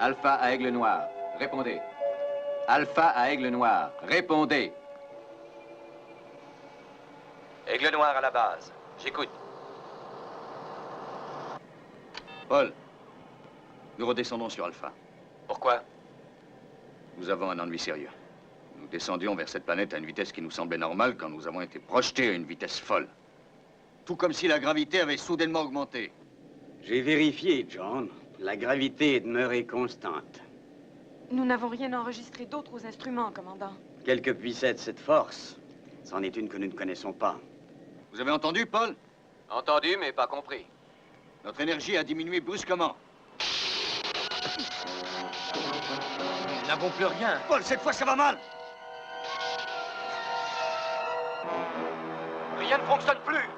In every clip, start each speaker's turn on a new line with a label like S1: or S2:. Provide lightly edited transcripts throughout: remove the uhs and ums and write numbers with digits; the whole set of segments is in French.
S1: Alpha à Aigle Noir, répondez. Alpha à Aigle Noir, répondez.
S2: Aigle Noir à la base. J'écoute.
S3: Paul, nous redescendons sur Alpha.
S2: Pourquoi?
S3: Nous avons un ennui sérieux. Nous descendions vers cette planète à une vitesse qui nous semblait normale quand nous avons été projetés à une vitesse folle. Tout comme si la gravité avait soudainement augmenté.
S4: J'ai vérifié, John. La gravité est demeurée constante.
S5: Nous n'avons rien enregistré d'autre aux instruments, commandant.
S4: Quelque puisse être cette force, c'en est une que nous ne connaissons pas.
S3: Vous avez entendu, Paul?
S2: Entendu, mais pas compris.
S3: Notre énergie a diminué brusquement.
S2: Nous n'avons plus rien.
S3: Paul, cette fois, ça va mal!
S2: Rien ne fonctionne plus.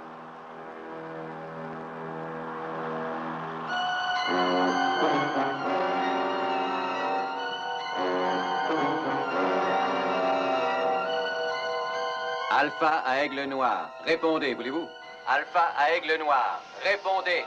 S1: Alpha à Aigle Noir, répondez, voulez-vous? Alpha à Aigle Noir, répondez.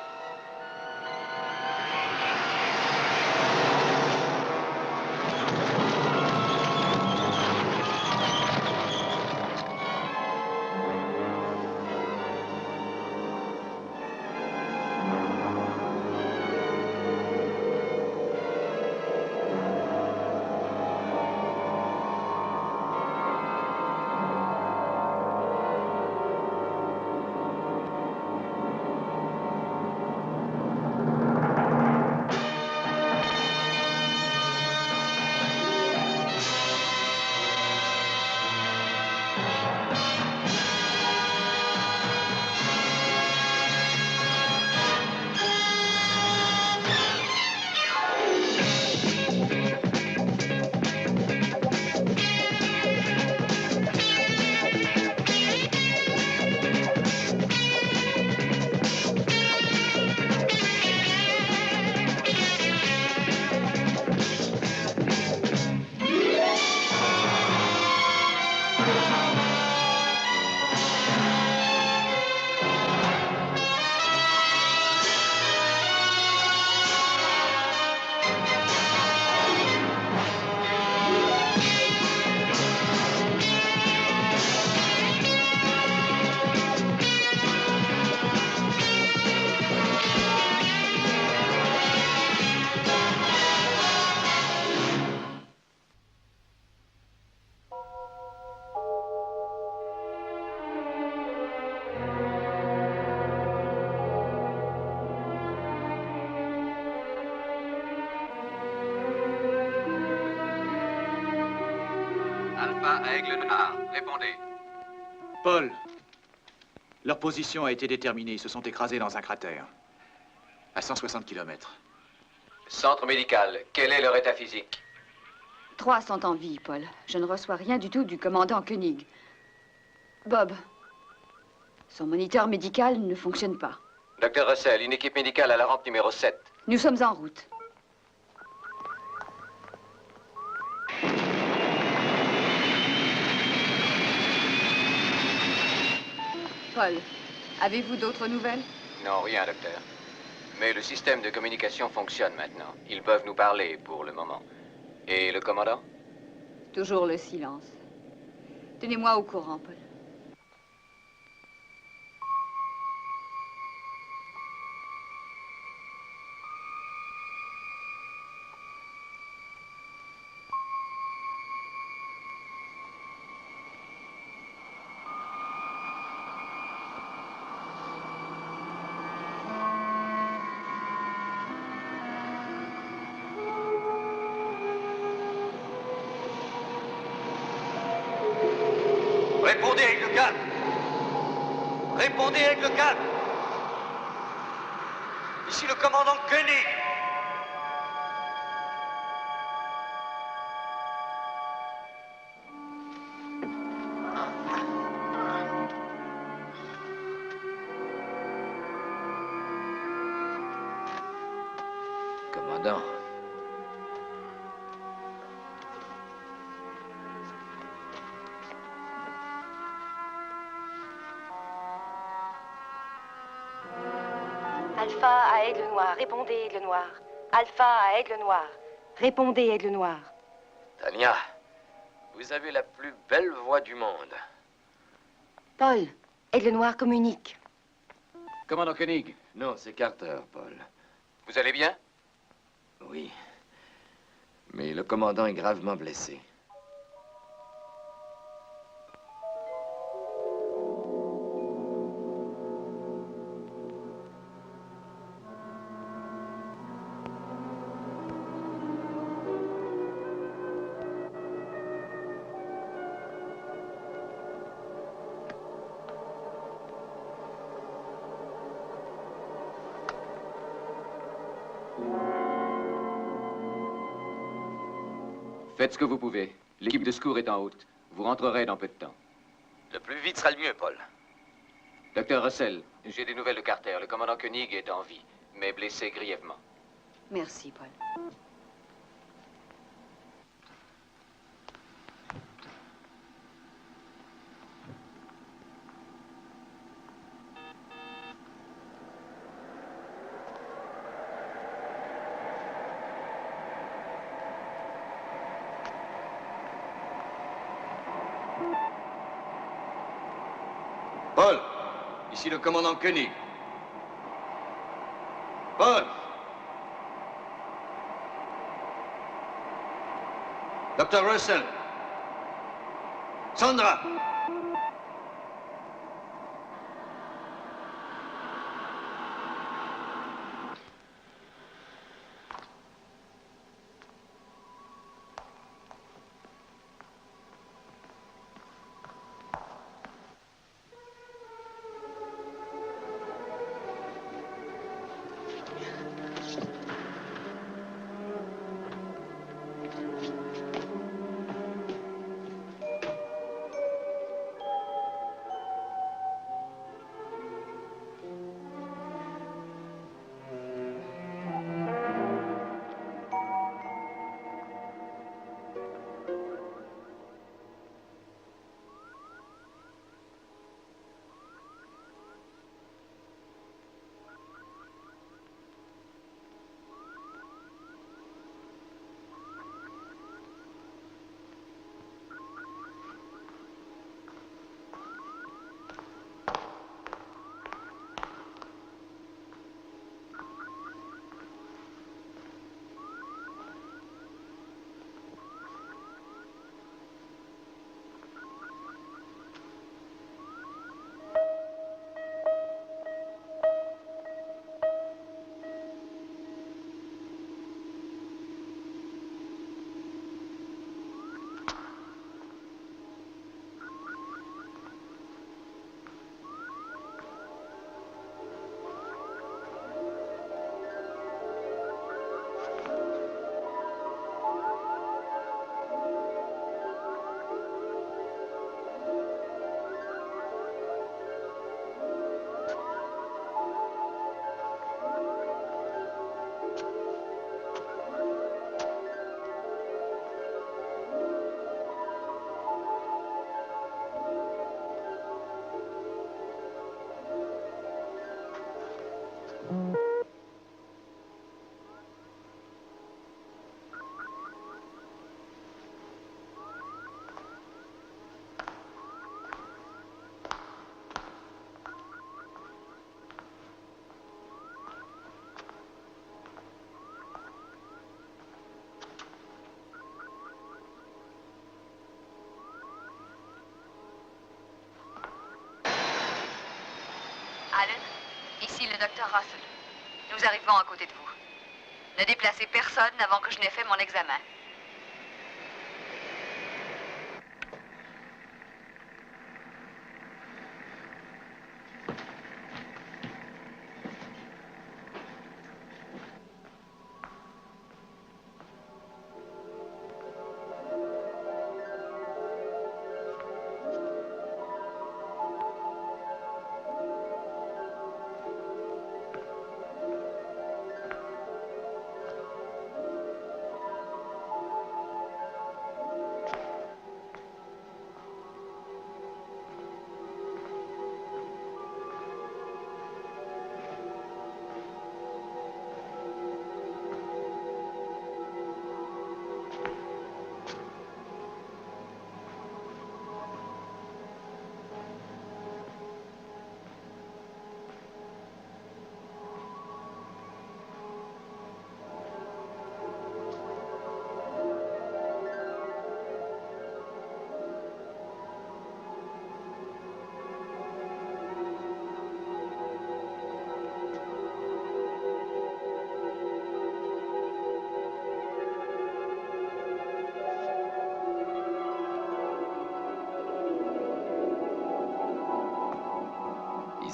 S1: Alpha à Aigle Noir, répondez.
S6: Paul, leur position a été déterminée. Ils se sont écrasés dans un cratère. À 160 km.
S2: Centre médical, quel est leur état physique?
S7: 3 sont en vie, Paul. Je ne reçois rien du tout du commandant Koenig. Bob, son moniteur médical ne fonctionne pas.
S2: Docteur Russell, une équipe médicale à la rampe numéro 7.
S7: Nous sommes en route. Paul, avez-vous d'autres nouvelles?
S2: Non, rien, docteur. Mais le système de communication fonctionne maintenant. Ils peuvent nous parler pour le moment. Et le commandant?
S7: Toujours le silence. Tenez-moi au courant, Paul.
S3: Répondez avec le 4. Répondez avec le 4. Ici le commandant Koenig.
S2: Commandant.
S8: Alpha à Aigle Noir, répondez Aigle Noir. Alpha à Aigle Noir, Répondez, Aigle Noir.
S9: Tania, vous avez la plus belle voix du monde.
S8: Paul, Aigle Noir communique.
S1: Commandant Koenig.
S9: Non, c'est Carter, Paul.
S2: Vous allez bien?
S9: Oui. Mais le commandant est gravement blessé.
S1: Faites ce que vous pouvez. L'équipe de secours est en route. Vous rentrerez dans peu de temps.
S9: Le plus vite sera le mieux, Paul.
S1: Docteur Russell.
S2: J'ai des nouvelles de Carter. Le commandant Koenig est en vie, mais blessé grièvement.
S7: Merci, Paul.
S3: Paul, ici le commandant Koenig. Paul! Docteur Russell. Sandra!
S7: Allen, ici le docteur Russell. Nous arrivons à côté de vous. Ne déplacez personne avant que je n'ai fait mon examen.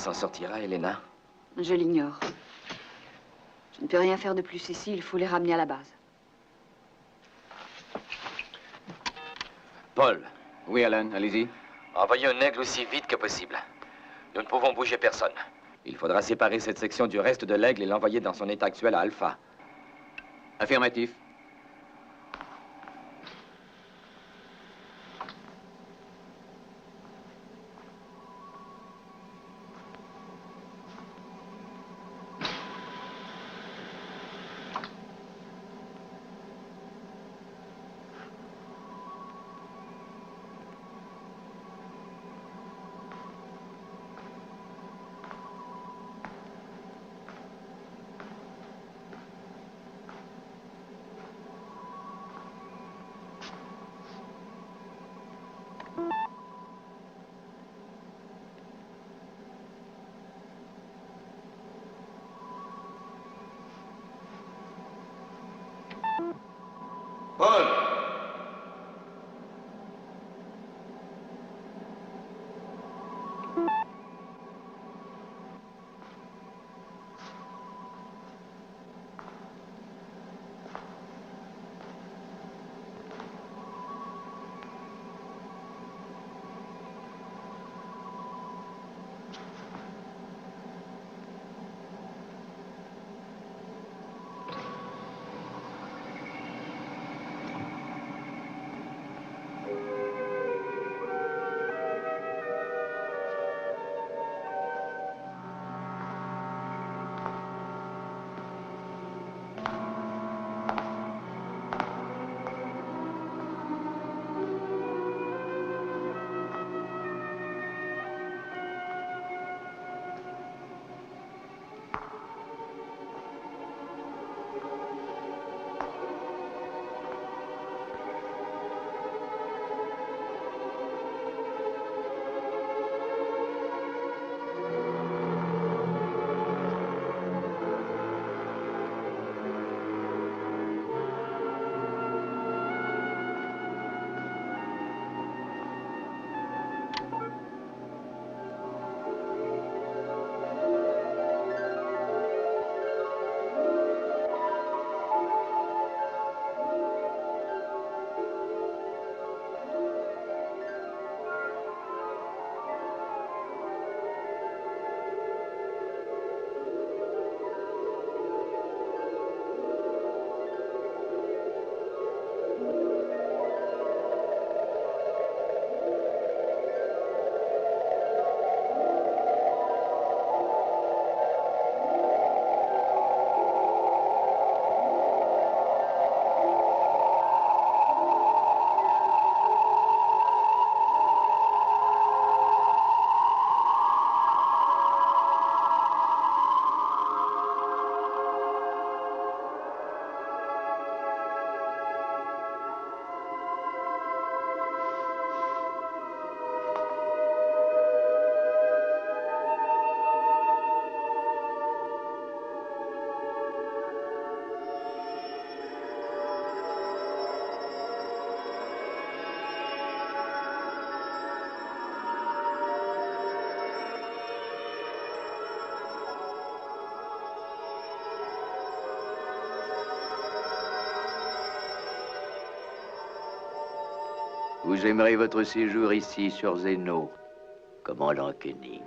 S9: s'en sortira, Elena?
S7: Je l'ignore. Je ne peux rien faire de plus ici, il faut les ramener à la base.
S9: Paul.
S1: Oui, Alan, allez-y.
S9: Envoyez un aigle aussi vite que possible. Nous ne pouvons bouger personne. Il faudra séparer cette section du reste de l'aigle et l'envoyer dans son état actuel à Alpha.
S1: Affirmatif.
S3: Paul!
S10: Vous aimerez votre séjour ici sur Zeno, commandant Koenig.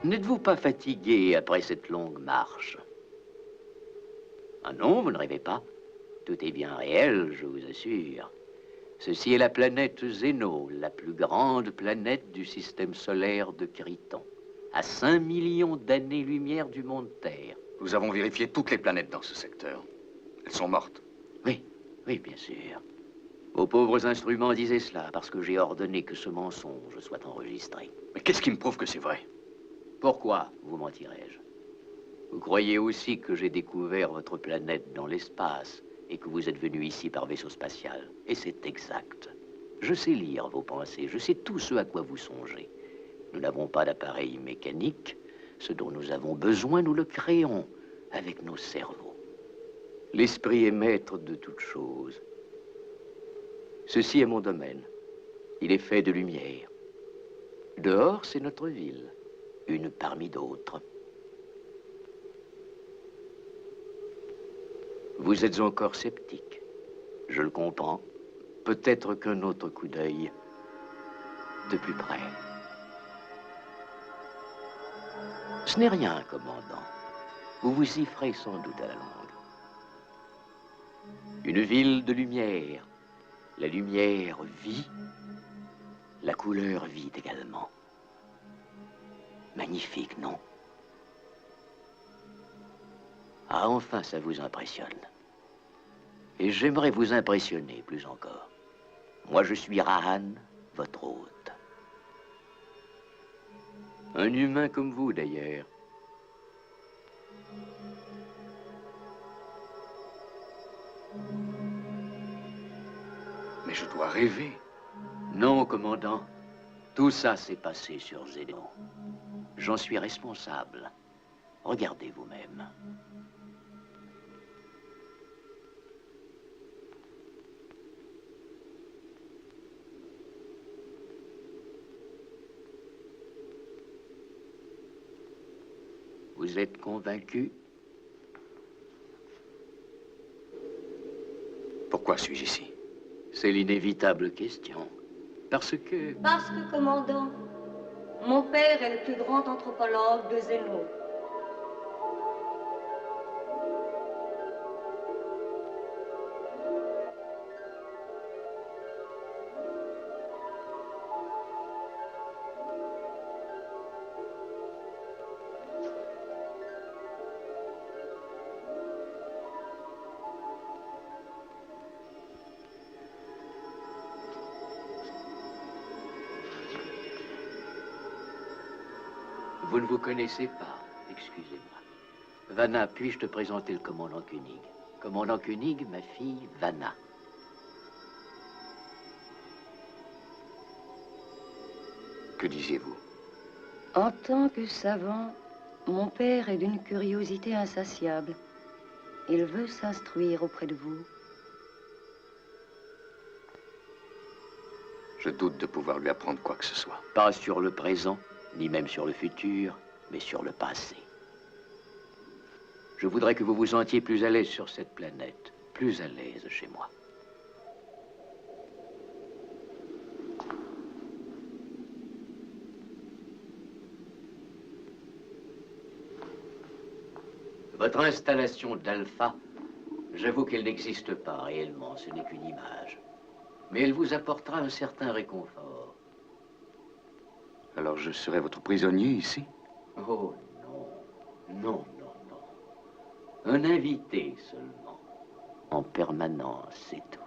S10: N'êtes-vous pas fatigué après cette longue marche? Ah non, vous ne rêvez pas. Tout est bien réel, je vous assure. Ceci est la planète Zeno, la plus grande planète du système solaire de Kryton, à 5 millions d'années-lumière du monde Terre.
S3: Nous avons vérifié toutes les planètes dans ce secteur. Elles sont mortes.
S10: Oui, oui, bien sûr. Vos pauvres instruments disaient cela parce que j'ai ordonné que ce mensonge soit enregistré.
S3: Mais qu'est-ce qui me prouve que c'est vrai?
S10: Pourquoi vous mentirais-je? Vous croyez aussi que j'ai découvert votre planète dans l'espace et que vous êtes venu ici par vaisseau spatial. Et c'est exact. Je sais lire vos pensées, je sais tout ce à quoi vous songez. Nous n'avons pas d'appareil mécanique. Ce dont nous avons besoin, nous le créons avec nos cerveaux. L'esprit est maître de toutes choses. Ceci est mon domaine. Il est fait de lumière. Dehors, c'est notre ville, une parmi d'autres. Vous êtes encore sceptique. Je le comprends. Peut-être qu'un autre coup d'œil, de plus près. Ce n'est rien, commandant. Vous vous y ferez sans doute à la longue. Une ville de lumière. La lumière vit. La couleur vit également. Magnifique, non? Ah, enfin, ça vous impressionne. Et j'aimerais vous impressionner plus encore. Moi, je suis Rahan, votre hôte. Un humain comme vous, d'ailleurs.
S3: Mais je dois rêver.
S10: Non, commandant. Tout ça s'est passé sur Zénon. J'en suis responsable. Regardez vous-même. Vous êtes convaincu?
S3: Pourquoi suis-je ici?
S10: C'est l'inévitable question. Parce que,
S11: commandant, mon père est le plus grand anthropologue de Zénon.
S10: vous ne vous connaissez pas, excusez-moi. Vanna, puis-je te présenter le commandant Koenig? Commandant Koenig, ma fille, Vanna.
S3: Que disiez-vous?
S8: En tant que savant, mon père est d'une curiosité insatiable. Il veut s'instruire auprès de vous.
S3: Je doute de pouvoir lui apprendre quoi que ce soit.
S10: Pas sur le présent, ni même sur le futur, mais sur le passé. Je voudrais que vous vous sentiez plus à l'aise sur cette planète, plus à l'aise chez moi. Votre installation d'alpha, j'avoue qu'elle n'existe pas réellement, ce n'est qu'une image. Mais elle vous apportera un certain réconfort.
S3: Alors je serai votre prisonnier ici?
S10: Oh non, non, non, non. Un invité seulement. En permanence, c'est tout.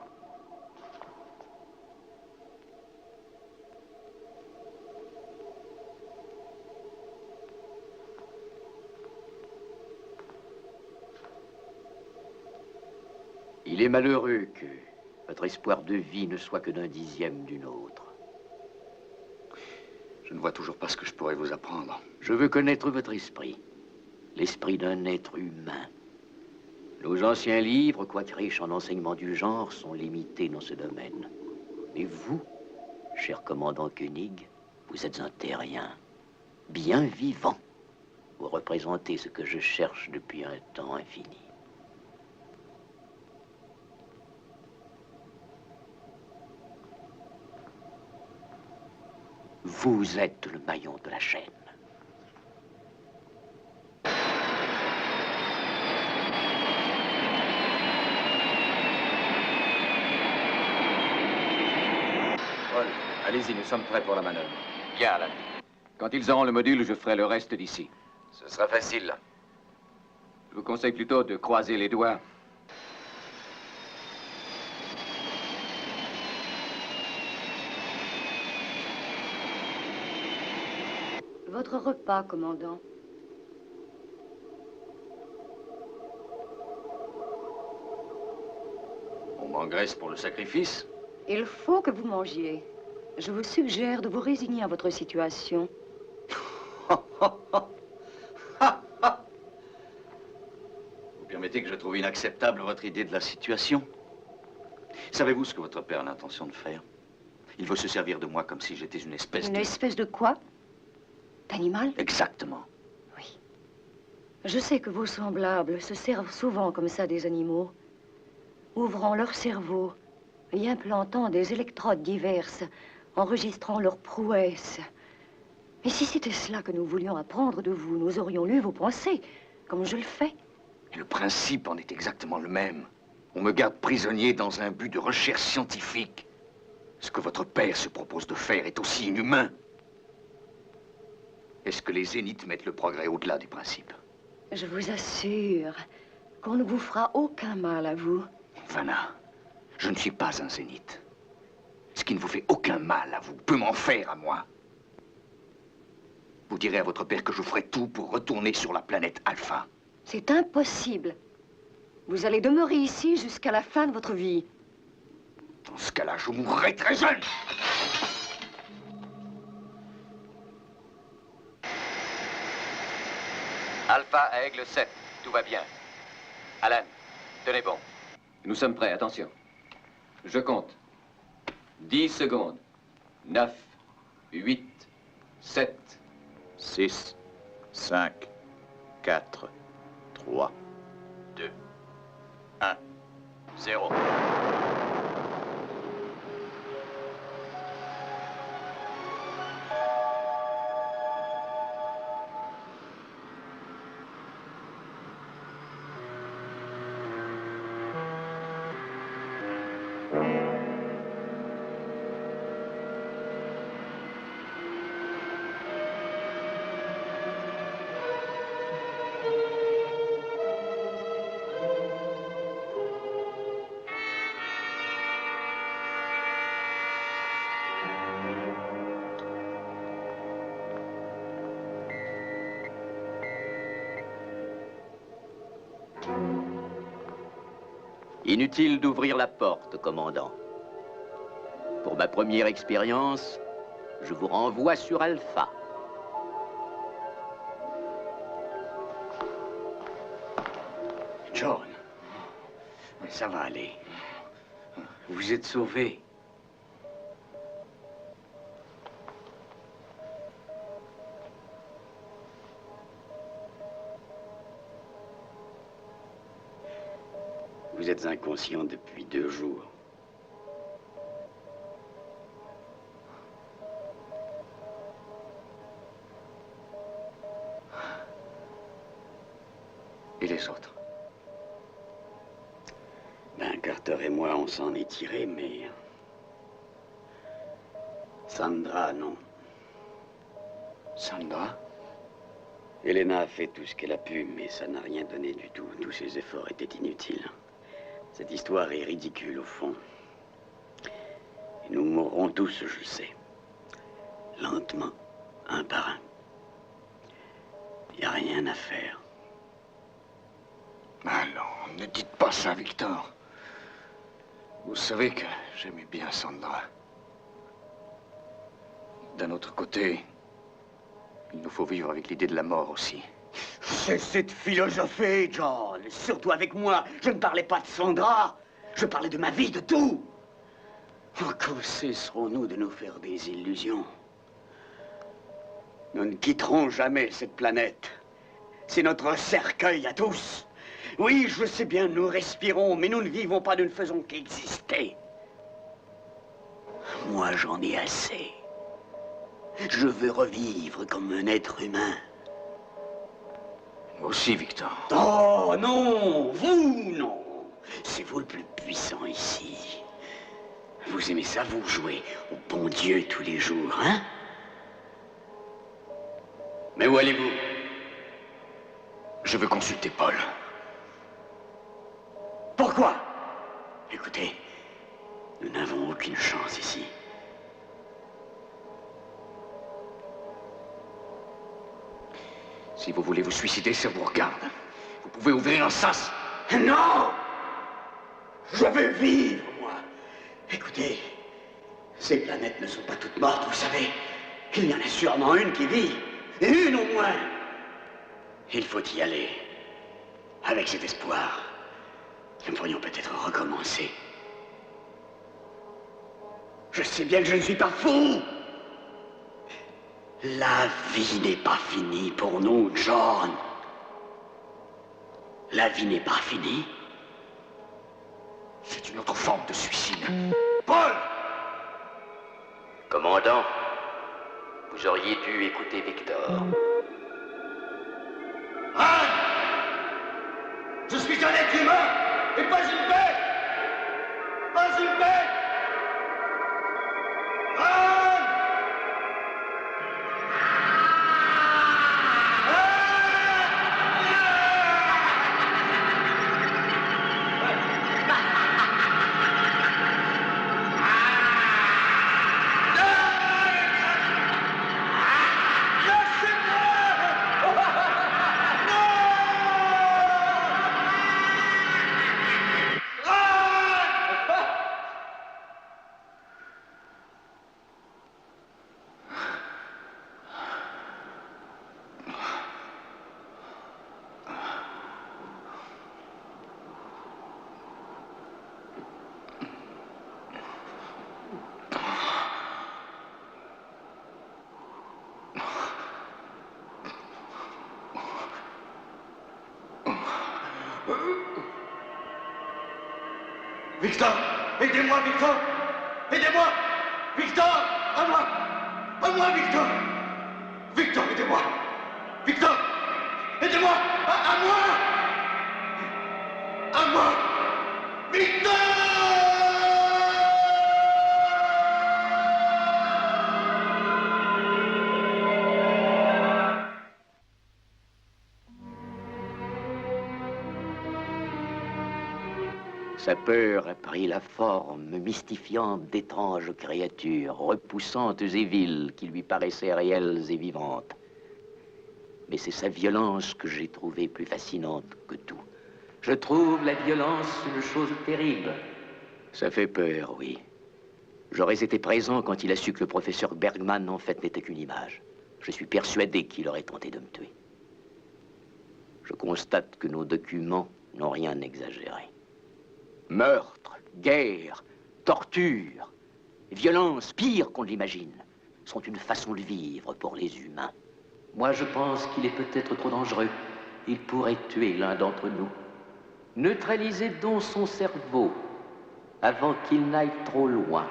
S10: Il est malheureux que votre espoir de vie ne soit que d'un dixième d'une autre.
S3: Je ne vois toujours pas ce que je pourrais vous apprendre.
S10: Je veux connaître votre esprit. L'esprit d'un être humain. Nos anciens livres, quoique riches en enseignements du genre, sont limités dans ce domaine. Et vous, cher commandant Koenig, vous êtes un terrien, bien vivant. Vous représentez ce que je cherche depuis un temps infini. Vous êtes le maillon de la chaîne.
S3: Paul, allez-y, nous sommes prêts pour la manœuvre.
S2: Bien, Alan.
S1: Quand ils auront le module, je ferai le reste d'ici.
S2: Ce sera facile.
S1: Je vous conseille plutôt de croiser les doigts.
S8: Votre repas, commandant.
S3: On m'engraisse pour le sacrifice?
S8: Il faut que vous mangiez. Je vous suggère de vous résigner à votre situation.
S3: Vous permettez que je trouve inacceptable votre idée de la situation? Savez-vous ce que votre père a l'intention de faire? Il veut se servir de moi comme si j'étais une espèce
S8: Une
S3: de...
S8: espèce de quoi? D'animal?
S3: Exactement.
S8: Oui. Je sais que vos semblables se servent souvent comme ça des animaux, ouvrant leur cerveau, y implantant des électrodes diverses, enregistrant leurs prouesses. Mais si c'était cela que nous voulions apprendre de vous, nous aurions lu vos pensées, comme je le fais.
S3: Et le principe en est exactement le même. On me garde prisonnier dans un but de recherche scientifique. Ce que votre père se propose de faire est aussi inhumain. Est-ce que les zéniths mettent le progrès au-delà des principes?
S8: Je vous assure qu'on ne vous fera aucun mal à vous.
S3: Vanna, je ne suis pas un zénith. Ce qui ne vous fait aucun mal à vous peut m'en faire à moi. Vous direz à votre père que je ferai tout pour retourner sur la planète Alpha.
S8: C'est impossible. Vous allez demeurer ici jusqu'à la fin de votre vie.
S3: Dans ce cas-là, je mourrai très jeune.
S2: Alpha à Aigle 7, tout va bien. Alan, tenez bon.
S1: Nous sommes prêts, attention. Je compte. 10 secondes. 9, 8, 7...
S6: 6, 5, 4, 3, 2, 1, 0.
S10: Inutile d'ouvrir la porte, commandant. Pour ma première expérience, je vous renvoie sur Alpha.
S4: John, mais ça va aller. Vous êtes sauvé. Vous êtes inconscient depuis 2 jours.
S3: Et les autres?
S4: Ben, Carter et moi, on s'en est tirés, mais... Sandra, non.
S3: Sandra?
S4: Elena a fait tout ce qu'elle a pu, mais ça n'a rien donné du tout. Tous ses efforts étaient inutiles. Cette histoire est ridicule, au fond. Et nous mourrons tous, je le sais. Lentement, un par un. Il n'y a rien à faire.
S3: Alors, ne dites pas ça, Victor. Vous savez que j'aimais bien Sandra. D'un autre côté, il nous faut vivre avec l'idée de la mort aussi.
S4: Cessez de philosopher, John. Surtout avec moi. Je ne parlais pas de Sandra. Je parlais de ma vie, de tout. Encore cesserons-nous de nous faire des illusions. Nous ne quitterons jamais cette planète. C'est notre cercueil à tous. Oui, je sais bien, nous respirons, mais nous ne vivons pas, nous ne faisons qu'exister. Moi, j'en ai assez. Je veux revivre comme un être humain.
S3: Moi aussi, Victor.
S4: Oh, non! Vous, non! C'est vous le plus puissant ici. Vous aimez ça, vous jouer au bon Dieu tous les jours, hein? Mais où allez-vous?
S3: Je veux consulter Paul.
S4: Pourquoi? Écoutez, nous n'avons aucune chance ici.
S3: Si vous voulez vous suicider, ça vous regarde. Vous pouvez ouvrir un sas.
S4: Non! Je veux vivre, moi. Écoutez, ces planètes ne sont pas toutes mortes, vous savez. Il y en a sûrement une qui vit. Une au moins. Il faut y aller. Avec cet espoir, nous pourrions peut-être recommencer. Je sais bien que je ne suis pas fou. La vie n'est pas finie pour nous, John. La vie n'est pas finie.
S3: C'est une autre forme de suicide.
S4: Paul!
S10: Commandant, vous auriez dû écouter Victor.
S4: Anne! Je suis un être humain et pas une bête! Pas une bête! Anne! Victor! Aidez-moi, Victor! Aidez-moi! Victor! À moi! À moi, Victor! Victor, aidez-moi! Victor! Aidez-moi! À moi! À moi! Victor!
S10: Sa peur a pris la forme mystifiante d'étranges créatures, repoussantes et viles, qui lui paraissaient réelles et vivantes. Mais c'est sa violence que j'ai trouvée plus fascinante que tout. Je trouve la violence une chose terrible. Ça fait peur, oui. J'aurais été présent quand il a su que le professeur Bergman, en fait, n'était qu'une image. Je suis persuadé qu'il aurait tenté de me tuer. Je constate que nos documents n'ont rien exagéré. Meurtre, guerre, torture, violence, pire qu'on l'imagine, sont une façon de vivre pour les humains. Moi, je pense qu'il est peut-être trop dangereux. Il pourrait tuer l'un d'entre nous. Neutralisez donc son cerveau avant qu'il n'aille trop loin.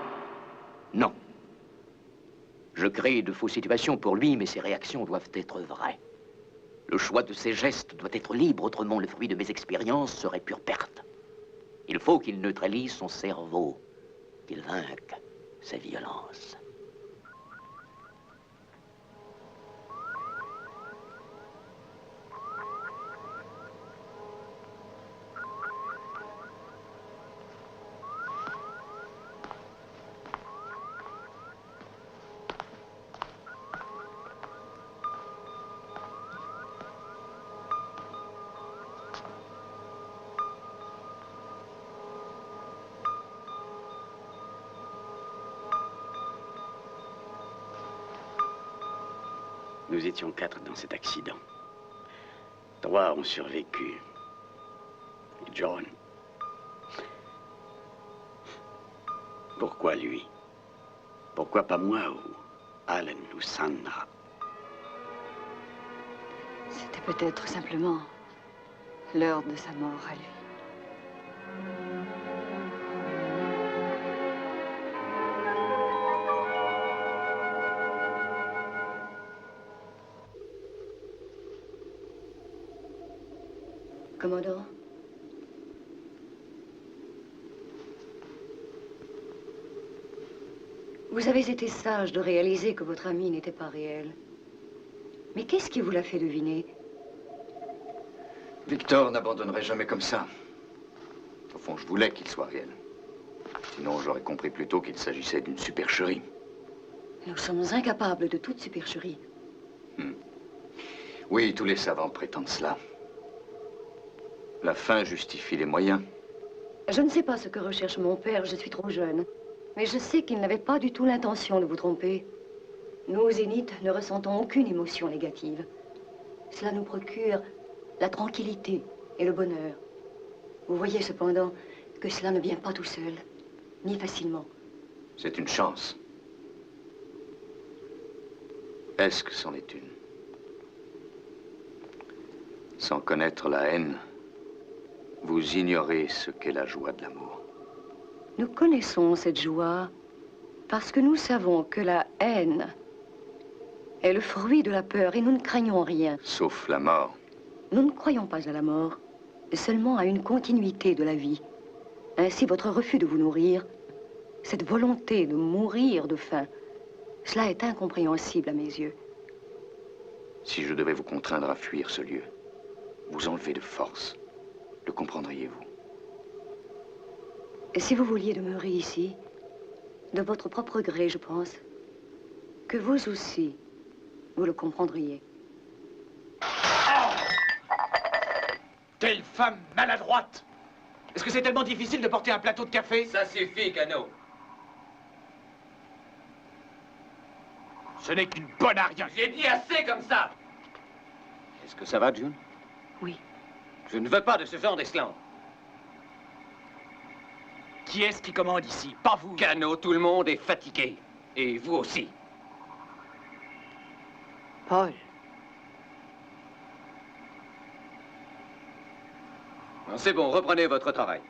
S10: Non. Je crée de fausses situations pour lui, mais ses réactions doivent être vraies. Le choix de ses gestes doit être libre, autrement le fruit de mes expériences serait pure perte. Il faut qu'il neutralise son cerveau, qu'il vainque sa violence.
S4: Nous étions 4 dans cet accident. 3 ont survécu. Et John. Pourquoi lui? Pourquoi pas moi ou Alan ou Sandra?
S7: C'était peut-être simplement l'heure de sa mort à lui. Commandant? Vous avez été sage de réaliser que votre ami n'était pas réel. Mais qu'est-ce qui vous l'a fait deviner?
S3: Victor n'abandonnerait jamais comme ça. Au fond, je voulais qu'il soit réel. Sinon, j'aurais compris plus tôt qu'il s'agissait d'une supercherie.
S7: Nous sommes incapables de toute supercherie.
S3: Oui, tous les savants prétendent cela. La fin justifie les moyens.
S7: Je ne sais pas ce que recherche mon père, je suis trop jeune. Mais je sais qu'il n'avait pas du tout l'intention de vous tromper.
S8: Nous, Zénith, ne ressentons aucune émotion négative. Cela nous procure la tranquillité et le bonheur. Vous voyez cependant que cela ne vient pas tout seul, ni facilement.
S3: C'est une chance. Est-ce que c'en est une? Sans connaître la haine, vous ignorez ce qu'est la joie de l'amour.
S8: Nous connaissons cette joie parce que nous savons que la haine est le fruit de la peur et nous ne craignons rien.
S3: Sauf la mort.
S8: Nous ne croyons pas à la mort, seulement à une continuité de la vie. Ainsi, votre refus de vous nourrir, cette volonté de mourir de faim, cela est incompréhensible à mes yeux.
S3: Si je devais vous contraindre à fuir ce lieu, vous enlever de force, le comprendriez-vous?
S8: Et si vous vouliez demeurer ici, de votre propre gré, je pense, que vous aussi, vous le comprendriez.
S6: Quelle femme maladroite! Est-ce que c'est tellement difficile de porter un plateau de café?
S9: Ça suffit, Cano.
S6: Ce n'est qu'une bonne à rien.
S9: J'ai dit assez comme ça!
S3: Est-ce que ça va, June?
S8: Oui.
S9: Je ne veux pas de ce genre d'esclandre.
S6: Qui est-ce qui commande ici? Pas vous.
S9: Cano, tout le monde est fatigué. Et vous aussi.
S8: Paul.
S1: C'est bon, reprenez votre travail.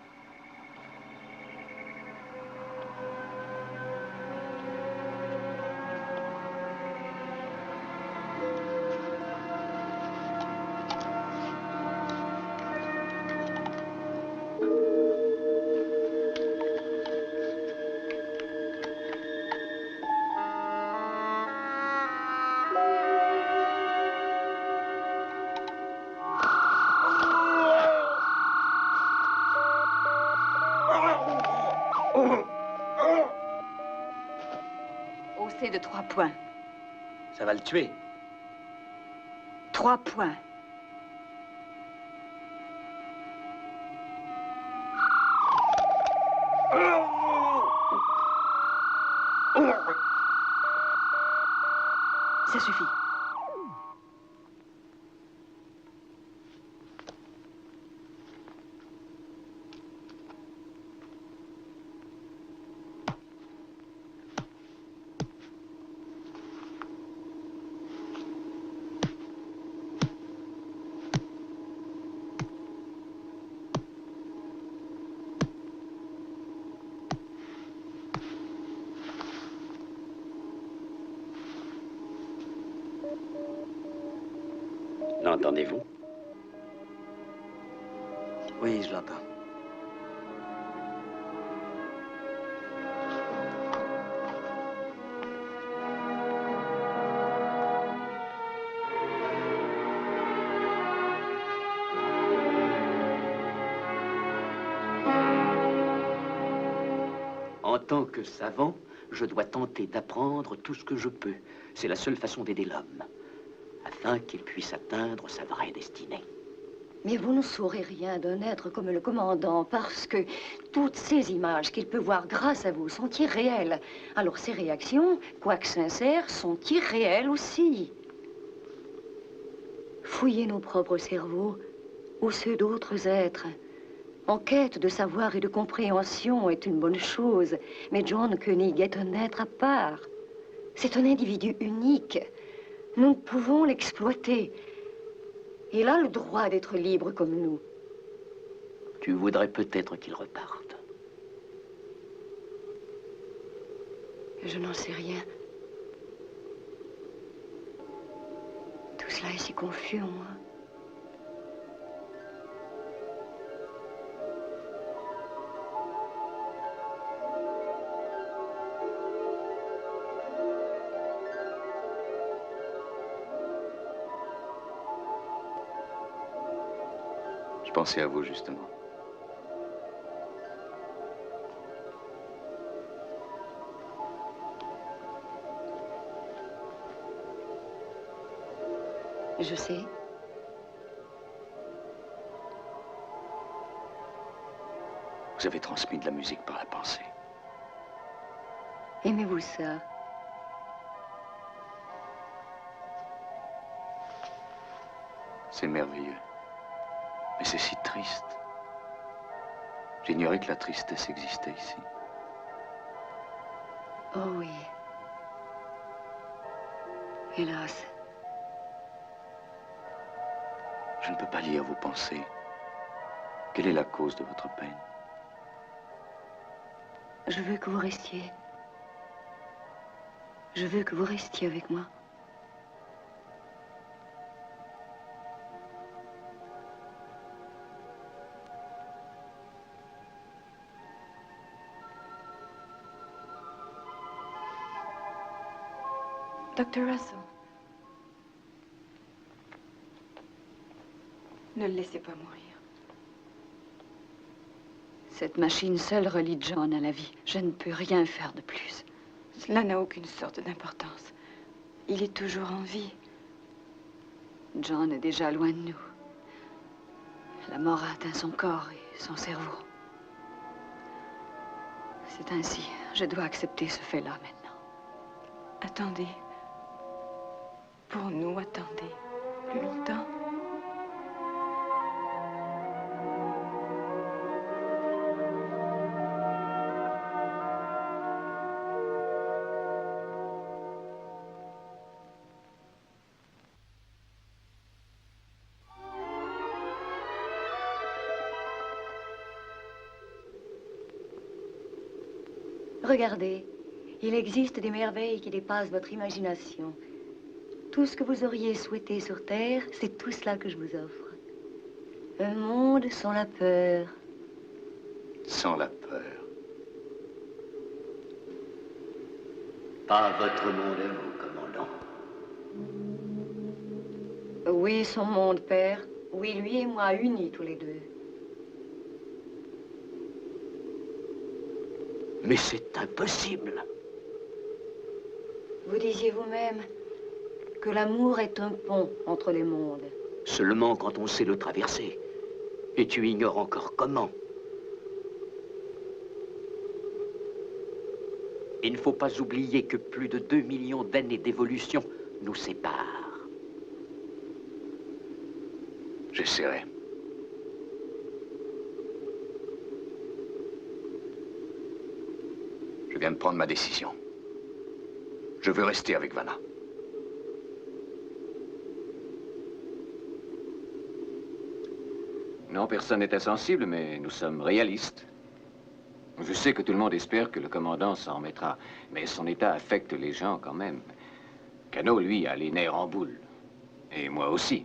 S7: Haussé de 3 points.
S9: Ça va le tuer.
S7: 3 points. Ça suffit.
S4: L'entendez-vous?
S9: Oui, je l'entends.
S10: En tant que savant, je dois tenter d'apprendre tout ce que je peux. C'est la seule façon d'aider l'homme, afin qu'il puisse atteindre sa vraie destinée.
S8: Mais vous ne saurez rien d'un être comme le commandant, parce que toutes ces images qu'il peut voir grâce à vous sont irréelles. Alors ses réactions, quoique sincères, sont irréelles aussi. Fouiller nos propres cerveaux ou ceux d'autres êtres, en quête de savoir et de compréhension, est une bonne chose. Mais John Koenig est un être à part. C'est un individu unique. Nous ne pouvons l'exploiter. Il a le droit d'être libre comme nous.
S10: Tu voudrais peut-être qu'il reparte.
S8: Je n'en sais rien. Tout cela est si confus en moi.
S3: Je pensais à vous, justement.
S8: Je sais.
S3: Vous avez transmis de la musique par la pensée.
S8: Aimez-vous ça?
S3: C'est merveilleux. Mais c'est si triste. J'ignorais que la tristesse existait ici.
S8: Oh oui. Hélas.
S3: Je ne peux pas lire vos pensées. Quelle est la cause de votre peine?
S8: Je veux que vous restiez. Je veux que vous restiez avec moi.
S5: Dr. Russell. Ne le laissez pas mourir.
S7: Cette machine seule relie John à la vie. Je ne peux rien faire de plus.
S5: Cela n'a aucune sorte d'importance. Il est toujours en vie.
S7: John est déjà loin de nous. La mort a atteint son corps et son cerveau. C'est ainsi. Je dois accepter ce fait-là maintenant.
S5: Attendez. Pour nous, attendez. Plus longtemps.
S8: Regardez, il existe des merveilles qui dépassent votre imagination. Tout ce que vous auriez souhaité sur Terre, c'est tout cela que je vous offre. Un monde sans la peur.
S3: Sans la peur.
S10: Pas votre monde à vous, commandant.
S8: Oui, son monde, père. Oui, lui et moi, unis tous les deux.
S10: Mais c'est impossible.
S8: Vous disiez vous-même que l'amour est un pont entre les mondes.
S10: Seulement quand on sait le traverser. Et tu ignores encore comment. Il ne faut pas oublier que plus de 2 millions d'années d'évolution nous séparent.
S3: J'essaierai. Je viens de prendre ma décision. Je veux rester avec Vanna.
S2: Non, personne n'est insensible, mais nous sommes réalistes. Je sais que tout le monde espère que le commandant s'en remettra, mais son état affecte les gens quand même. Cano, lui, a les nerfs en boule. Et moi aussi.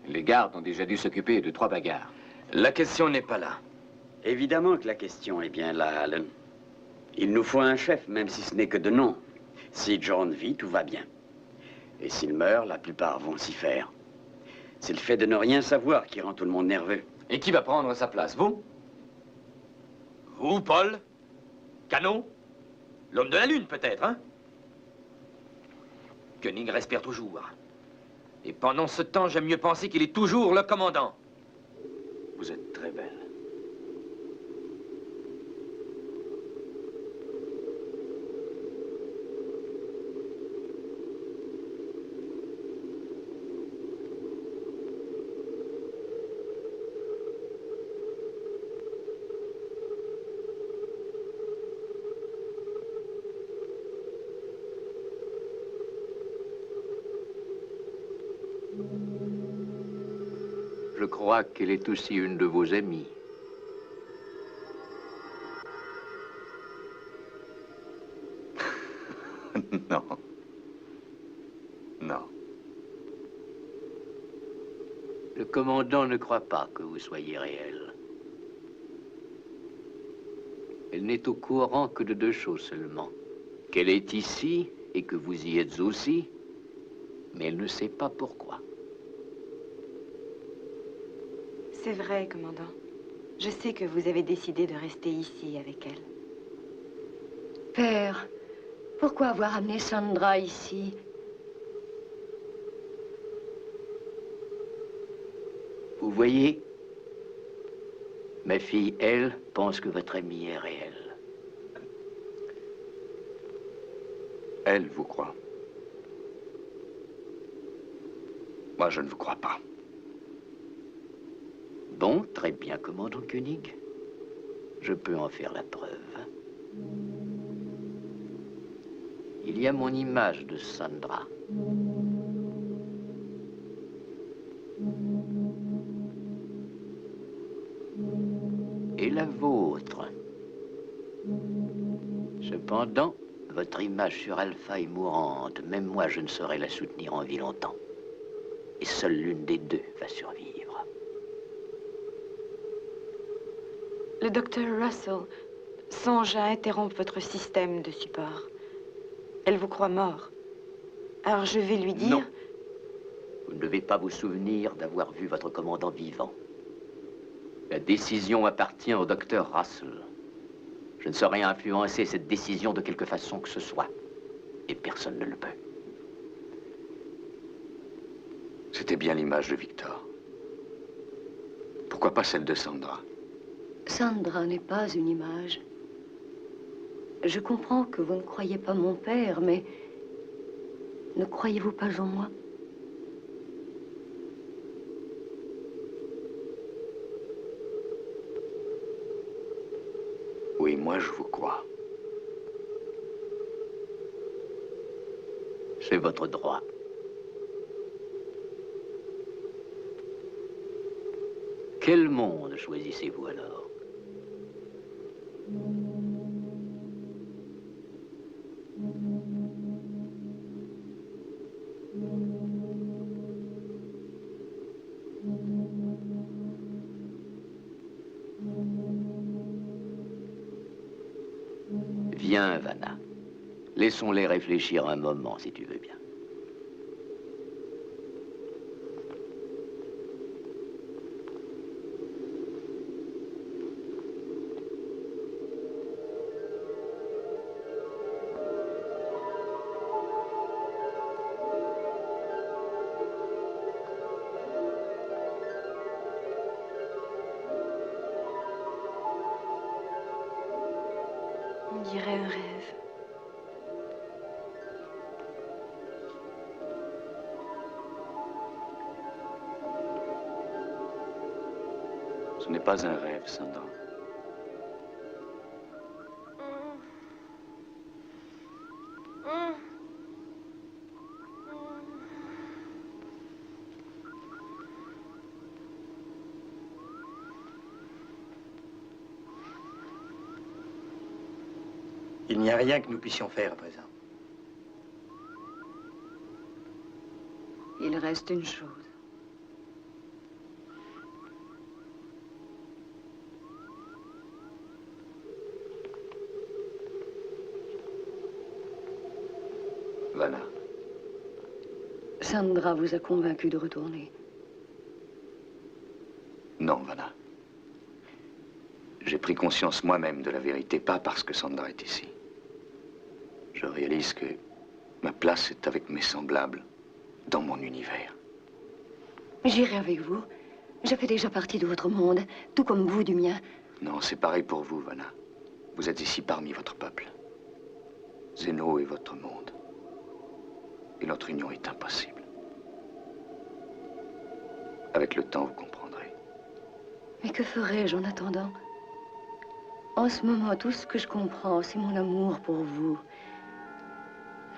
S2: Les gardes ont déjà dû s'occuper de 3 bagarres.
S9: La question n'est pas là.
S4: Évidemment que la question est bien là, Alan. Il nous faut un chef, même si ce n'est que de nom. Si John vit, tout va bien. Et s'il meurt, la plupart vont s'y faire. C'est le fait de ne rien savoir qui rend tout le monde nerveux.
S9: Et qui va prendre sa place, vous? Vous, Paul? Cano? L'homme de la Lune, peut-être, hein? Koenig respire toujours. Et pendant ce temps, j'aime mieux penser qu'il est toujours le commandant.
S3: Vous êtes très belle.
S10: Je crois qu'elle est aussi une de vos amies.
S3: Non. Non.
S10: Le commandant ne croit pas que vous soyez réel. Elle n'est au courant que de 2 choses seulement. Qu'elle est ici et que vous y êtes aussi, mais elle ne sait pas pourquoi.
S5: C'est vrai, commandant. Je sais que vous avez décidé de rester ici avec elle.
S8: Père, pourquoi avoir amené Sandra ici?
S10: Vous voyez, ma fille, elle, pense que votre amie est réelle.
S3: Elle vous croit. Moi, je ne vous crois pas.
S10: Bon, très bien, commandant Koenig. Je peux en faire la preuve. Il y a mon image de Sandra. Et la vôtre. Cependant, votre image sur Alpha est mourante. Même moi, je ne saurais la soutenir en vie longtemps. Et seule l'une des deux va survivre.
S5: Le docteur Russell songe à interrompre votre système de support. Elle vous croit mort. Alors je vais lui dire...
S10: Non. Vous ne devez pas vous souvenir d'avoir vu votre commandant vivant. La décision appartient au docteur Russell. Je ne saurais influencer cette décision de quelque façon que ce soit. Et personne ne le peut.
S3: C'était bien l'image de Victor. Pourquoi pas celle de Sandra?
S8: Sandra n'est pas une image. Je comprends que vous ne croyez pas mon père, mais ne croyez-vous pas en moi?
S3: Oui, moi je vous crois.
S10: C'est votre droit. Quel monde choisissez-vous alors? Viens, Vanna. Laissons-les réfléchir un moment, si tu veux bien.
S5: On dirait un rêve.
S3: Ce n'est pas un rêve, Sandra.
S12: Il n'y a rien que nous puissions faire à présent.
S7: Il reste une chose.
S3: Vanna.
S8: Sandra vous a convaincu de retourner.
S3: Non, Vanna. J'ai pris conscience moi-même de la vérité, pas parce que Sandra est ici. Je réalise que ma place est avec mes semblables, dans mon univers.
S8: J'irai avec vous. Je fais déjà partie de votre monde, tout comme vous du mien.
S3: Non, c'est pareil pour vous, Vanna. Vous êtes ici parmi votre peuple. Zeno est votre monde. Et notre union est impossible. Avec le temps, vous comprendrez.
S8: Mais que ferais-je en attendant? En ce moment, tout ce que je comprends, c'est mon amour pour vous.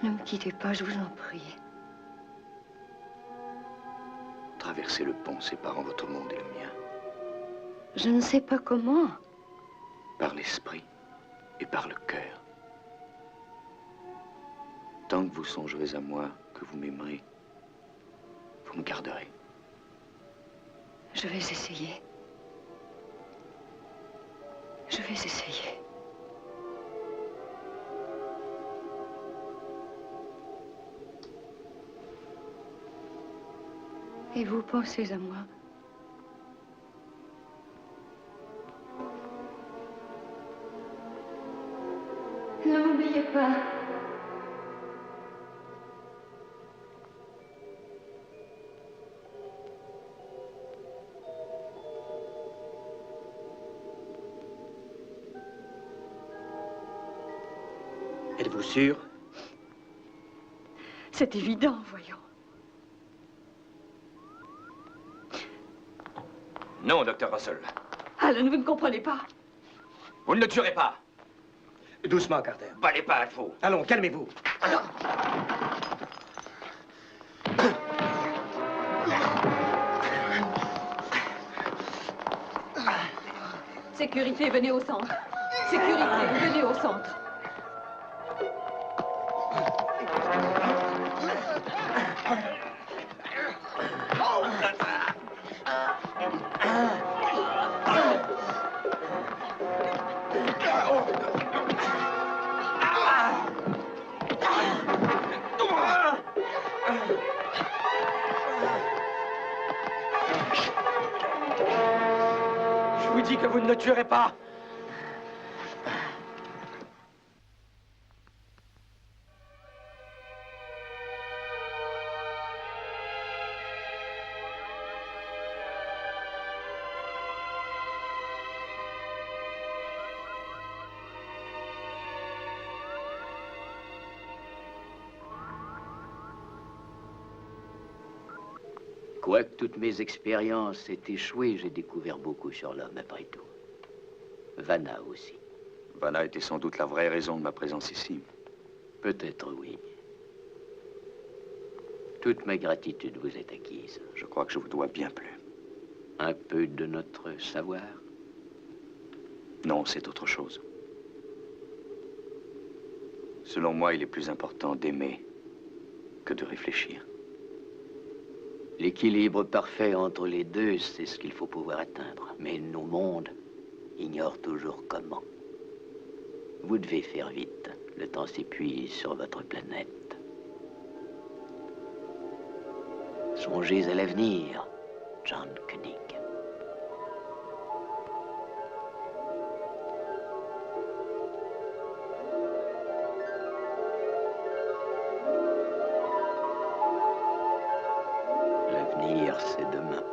S8: Ne me quittez pas, je vous en prie.
S3: Traversez le pont séparant votre monde et le mien.
S8: Je ne sais pas comment.
S3: Par l'esprit et par le cœur. Tant que vous songerez à moi, que vous m'aimerez, vous me garderez.
S8: Je vais essayer. Je vais essayer. Et vous pensez à moi? Ne m'oubliez pas.
S12: Êtes-vous sûr?
S8: C'est évident, voyons.
S9: Non, docteur Russell.
S7: Alan, vous ne comprenez pas.
S9: Vous ne le tuerez pas.
S12: Doucement, Carter.
S9: Ballez pas à faux.
S12: Allons, calmez-vous.
S7: Sécurité, venez au centre. Sécurité, venez au centre.
S12: Je vous dis que vous ne le tuerez pas.
S10: Quoique toutes mes expériences aient échoué, j'ai découvert beaucoup sur l'homme, après tout. Vanna aussi.
S3: Vanna était sans doute la vraie raison de ma présence ici.
S10: Peut-être oui. Toute ma gratitude vous est acquise.
S3: Je crois que je vous dois bien plus.
S10: Un peu de notre savoir?
S3: Non, c'est autre chose. Selon moi, il est plus important d'aimer que de réfléchir.
S10: L'équilibre parfait entre les deux, c'est ce qu'il faut pouvoir atteindre. Mais nos mondes ignorent toujours comment. Vous devez faire vite. Le temps s'épuise sur votre planète. Songez à l'avenir, John Koenig. L'avenir, c'est demain.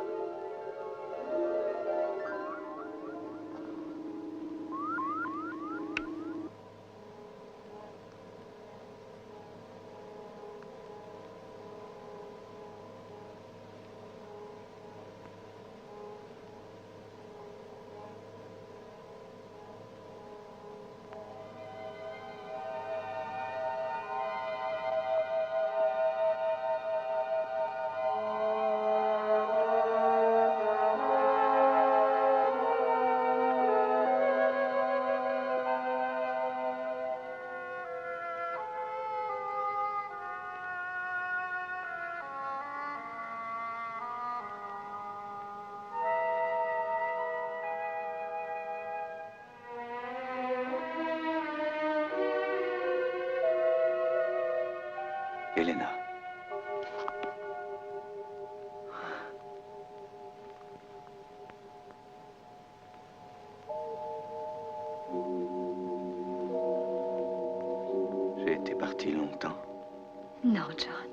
S3: Elena. J'ai été parti longtemps.
S7: Non, John.